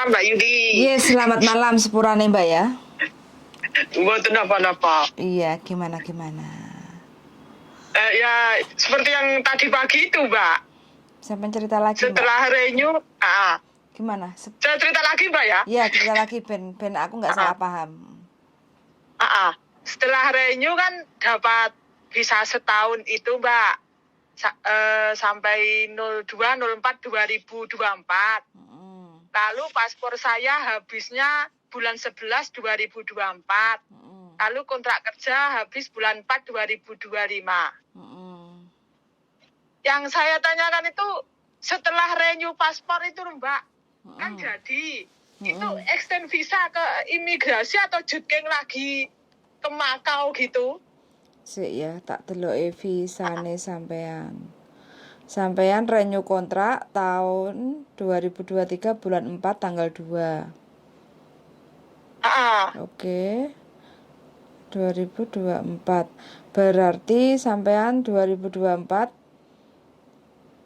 malam Mbak Yudi. Yes, selamat malam sepurane Mbak ya. Mboten napa-napa. Iya, gimana? Ya seperti yang tadi pagi itu Mbak. Sampai cerita lagi Mbak. Setelah renew, Gimana? saya cerita lagi Mbak ya. Iya, cerita lagi ben aku nggak salah paham. Setelah renew kan dapat visa setahun itu Mbak. Sampai 02/04/2024. Lalu paspor saya habisnya bulan 11 2024. Lalu kontrak kerja habis bulan 4 2025. Yang saya tanyakan itu setelah renew paspor itu Mbak, kan jadi itu extend visa ke imigrasi atau jutkeng lagi ke Makau gitu. Sik ya, tak deloke visane sampean. Sampean renew kontrak tahun 2023 bulan 4 tanggal 2. Oke. 2024. Berarti sampean 2024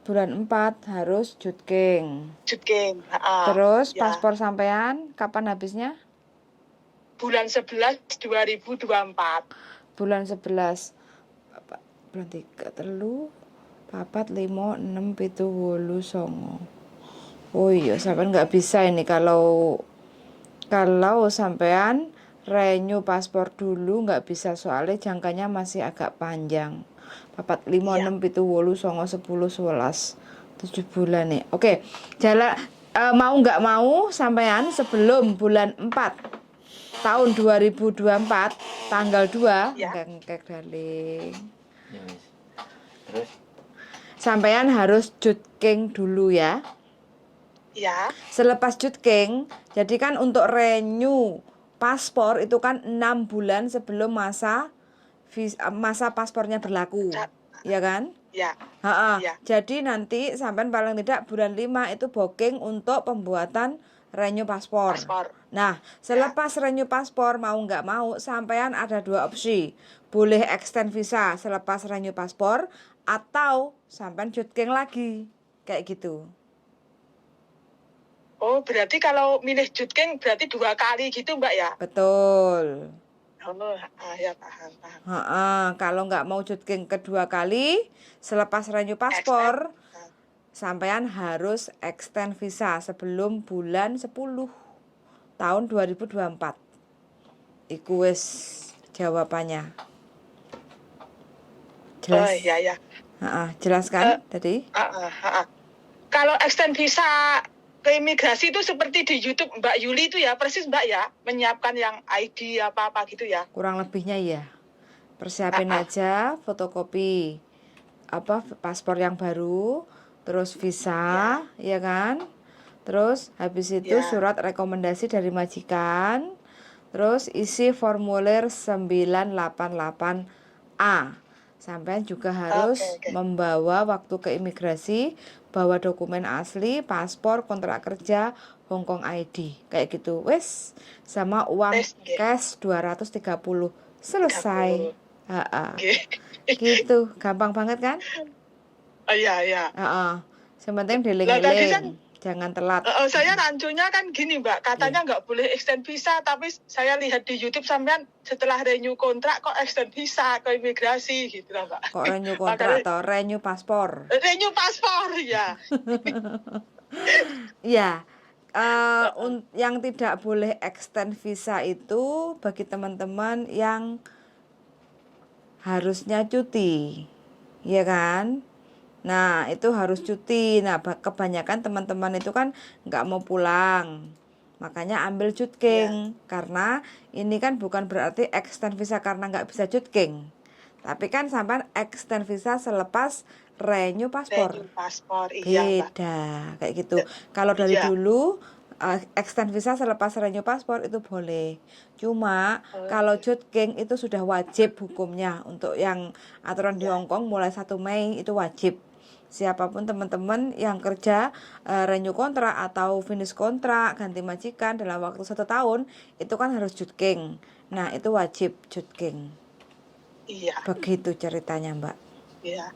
bulan 4 harus jutkeng. Terus Ya. paspor sampean kapan habisnya? Bulan 11 2024. Bulan 11. Bulan 3 telu 4 5 6 7 8 9. Oh iya, sampean nggak bisa ini kalau sampean renew paspor dulu nggak bisa, soalnya jangkanya masih agak panjang. 4 5 6 7 8 9 10 11 7 bulan nih. Oke, mau nggak mau sampean sebelum bulan 4 tahun 2024 tanggal 2 ngekek darling. Terus Sampean harus jutkeng dulu ya. Ya. Selepas jutkeng, jadi kan untuk renew paspor itu kan 6 bulan sebelum masa paspornya berlaku. Ya kan? Ya. Ya. Jadi nanti sampean paling tidak bulan 5 itu booking untuk pembuatan renew paspor. Nah, selepas renew paspor mau nggak mau sampean ada 2 opsi. Boleh extend visa selepas renew paspor atau sampean jutkeng lagi. Kayak gitu. Oh, berarti kalau milih jutkeng berarti 2 kali gitu Mbak ya? Betul. Ya paham. Kalau nggak mau jutkeng kedua kali selepas renew paspor, sampean harus extend visa sebelum bulan 10 tahun 2024. Iku wis jawabannya. Jelas? Oh iya. Jelas kan tadi? Kalau extend visa ke imigrasi itu seperti di YouTube Mbak Yuli itu ya, persis Mbak ya, menyiapkan yang ID apa-apa gitu ya. Kurang lebihnya ya. Persiapin aja fotokopi paspor yang baru, terus visa, ya kan? Terus habis itu surat rekomendasi dari majikan. Terus isi formulir 988A. Sampai juga harus membawa waktu ke imigrasi, bawa dokumen asli, paspor, kontrak kerja, Hongkong ID, kayak gitu. Wes, sama uang cash 230. Selesai. Gitu, gampang banget kan? Iya. Yang penting dieling-eling, jangan telat. Saya rancunya kan gini Mbak, katanya nggak boleh extend visa, tapi saya lihat di YouTube sampean setelah renew kontrak kok extend visa ke imigrasi gitu lah Mbak. Kok renew kontrak atau renew paspor? Renew paspor ya. Ya, yang tidak boleh extend visa itu bagi teman-teman yang harusnya cuti, ya kan? Nah, itu harus cuti. Nah, kebanyakan teman-teman itu kan nggak mau pulang. Makanya ambil jutkeng. Karena ini kan bukan berarti extend visa karena nggak bisa jutkeng. Tapi kan sampai extend visa selepas renew paspor. Beda, kayak gitu. Kalau dari dulu extend visa selepas renew paspor itu boleh. Cuma kalau jutkeng itu sudah wajib hukumnya. Untuk yang aturan di Hongkong mulai 1 Mei itu wajib. Siapapun teman-teman yang kerja renew kontrak atau finish kontrak, ganti majikan dalam waktu 1 tahun, itu kan harus jutkeng. Nah, itu wajib jutkeng. Iya. Begitu ceritanya Mbak. Iya.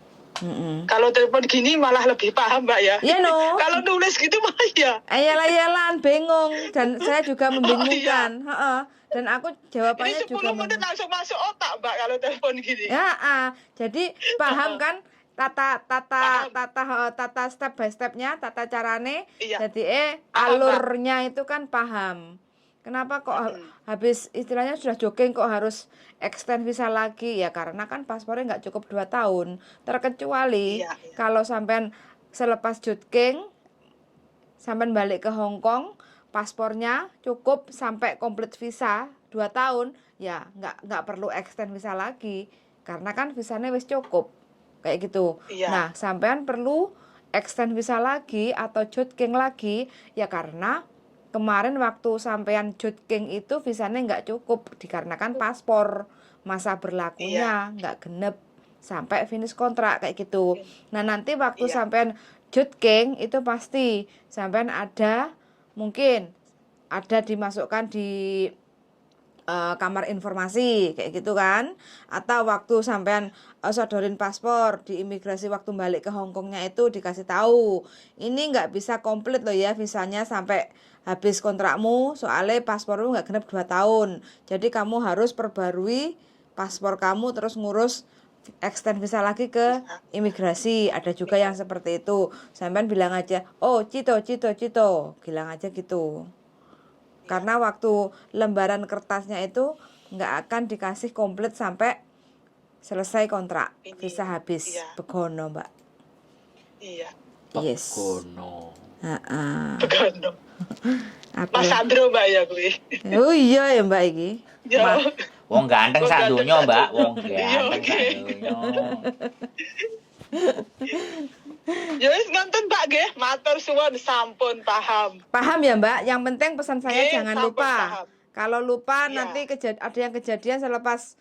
Kalau telepon gini malah lebih paham Mbak ya. Iya no. Kalau nulis gitu malah ya. Ayalan bingung dan saya juga Oh, membingungkan. Heeh. Dan aku Ini jawabannya 10 juga menit langsung masuk otak Mbak kalau telepon gini. Ya, jadi paham kan Paham. tata step by stepnya, tata carane. Iya. Jadi Paham, Mbak. alurnya itu kan paham. Kenapa kok habis istilahnya sudah jogging kok harus extend visa lagi? Ya karena kan paspornya nggak cukup 2 tahun. Terkecuali Iya. kalau sampean selepas jogging sampean balik ke Hong Kong, paspornya cukup sampai komplit visa 2 tahun, ya nggak perlu extend visa lagi karena kan visanya wis cukup kayak gitu. Iya. Nah, sampean perlu extend visa lagi atau jogging lagi ya karena kemarin waktu sampean jogging itu visanya nggak cukup dikarenakan paspor masa berlakunya nggak genep sampai finish kontrak kayak gitu. Nah, nanti waktu Iya. sampean jogging itu pasti sampean ada mungkin ada dimasukkan di kamar informasi kayak gitu kan, atau waktu sampean sodorin paspor di imigrasi waktu balik ke Hongkongnya itu dikasih tahu ini nggak bisa komplit loh ya visanya sampai habis kontrakmu soalnya paspormu nggak genep 2 tahun, jadi kamu harus perbarui paspor kamu terus ngurus extend visa lagi ke imigrasi. Ada juga yang seperti itu, sampean bilang aja oh Cito bilang aja gitu. Karena waktu lembaran kertasnya itu nggak akan dikasih komplit sampai selesai kontrak visa habis. Begono Mbak. Iya. Yes. Begono. Begono. Apa? Mas Sandro Mbak ya gue. Oh iya ya Mbak iki. Ya. Wong ganteng sak donya, Mbak. Wong Iya, ganteng oke. sak donya. Ya wis ngonten Mbak nggih, matur suwun sampun paham. Paham ya Mbak? Yang penting pesan saya Nggih, jangan sampun lupa. paham. Kalau lupa Iya. nanti ada yang kejadian selepas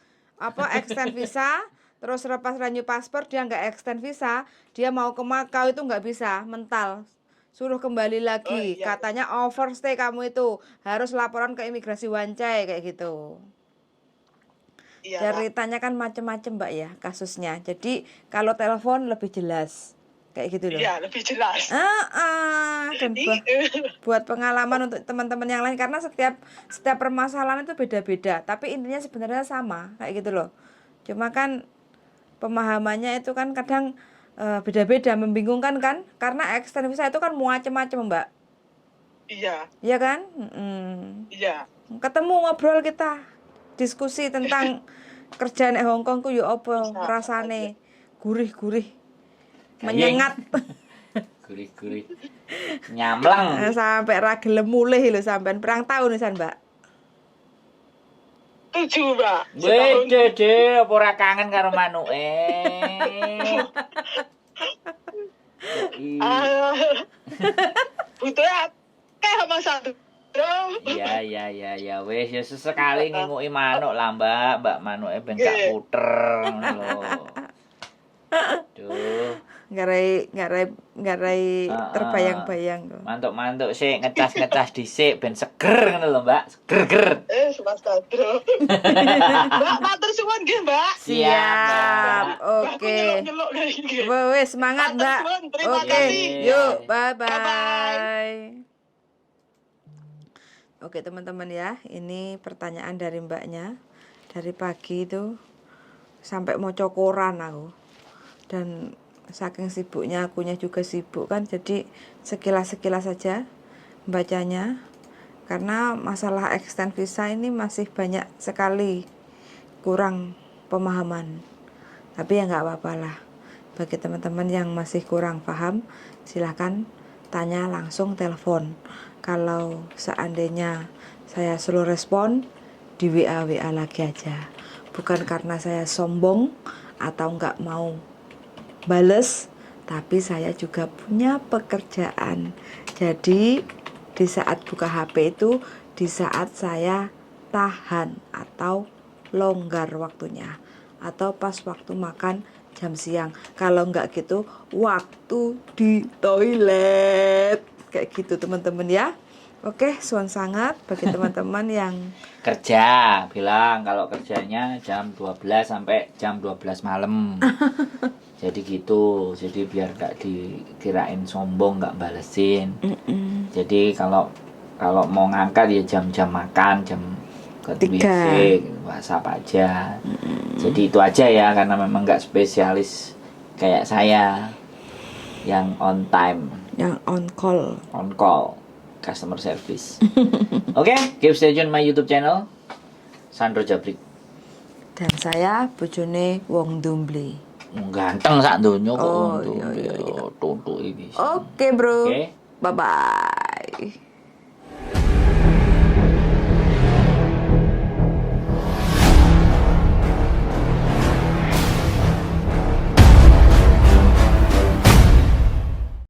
extend visa, terus selepas renew paspor dia nggak extend visa, dia mau ke Makau itu nggak bisa, mental. Suruh kembali lagi. Oh, iya. Katanya overstay kamu itu, harus laporan ke imigrasi Wancai kayak gitu. Iya, Mbak. Ceritanya kan macem-macem Mbak ya kasusnya. Jadi kalau telepon lebih jelas. Kayak gitu loh. Iya, lebih jelas. Dan buat pengalaman untuk teman-teman yang lain karena setiap permasalahan itu beda-beda, tapi intinya sebenarnya sama kayak gitu loh. Cuma kan pemahamannya itu kan kadang beda-beda, membingungkan kan karena extend visa itu kan macam-macam Mbak. Iya. Iya kan? Iya. Ketemu ngobrol kita diskusi tentang kerjaan Hong Kong ku yo opo rasane gurih-gurih menyengat Gurih-gurih. Nyamlang. sampai ra gelem mulih lho sampean perang tahun nisan Mbak. 7 Mbak. Wede de, apa ora kangen karo manuke? Butuh akeh Mas Sandro. Iya, wis ya sesekali nginguki manuk lah, Mbak manuke ben gak puter ngono lho. Duh. Ngarai terbayang-bayang kok. Mantuk-mantuk sik ngecas-ngecas dhisik ben seger ngono lho, Mbak. Seger-ger. Mas Sandro. Mbak, matur suwun nggih, Mbak. Siap. Oke. Nyeluk kayak gini. Wes semangat, Matur Mbak. suwun, terima Oke. kasih. Yuk, bye-bye. Bye-bye. Oke, teman-teman ya. Ini pertanyaan dari Mbaknya. Dari pagi itu sampai mau cokoran aku. Dan saking sibuknya akunya juga sibuk kan, jadi sekilas-sekilas saja bacanya karena masalah extend visa ini masih banyak sekali kurang pemahaman. Tapi ya nggak apa-apa lah, bagi teman-teman yang masih kurang paham silahkan tanya langsung telepon. Kalau seandainya saya slow respon di WA lagi aja, bukan karena saya sombong atau nggak mau bales, tapi saya juga punya pekerjaan. Jadi di saat buka HP itu di saat saya tahan atau longgar waktunya, atau pas waktu makan jam siang. Kalau enggak gitu waktu di toilet kayak gitu teman-teman ya. Oke, suan sangat bagi teman-teman yang Kerja, bilang kalau kerjanya jam 12 sampai jam 12 malam. Jadi gitu, jadi biar nggak dikirain sombong nggak balesin. Jadi kalau mau ngangkat ya jam-jam makan, jam ke WC, WhatsApp aja. Jadi itu aja ya, karena memang nggak spesialis kayak saya yang on time, yang on call. customer service. Oke, keep stay tune my YouTube channel, Sandro Jabrik. Dan saya bojone wong Dumbli. Ganteng sak donya kok Oh, untuk iya. tutuk iki. Oke, Bro. Oke. Bye-bye.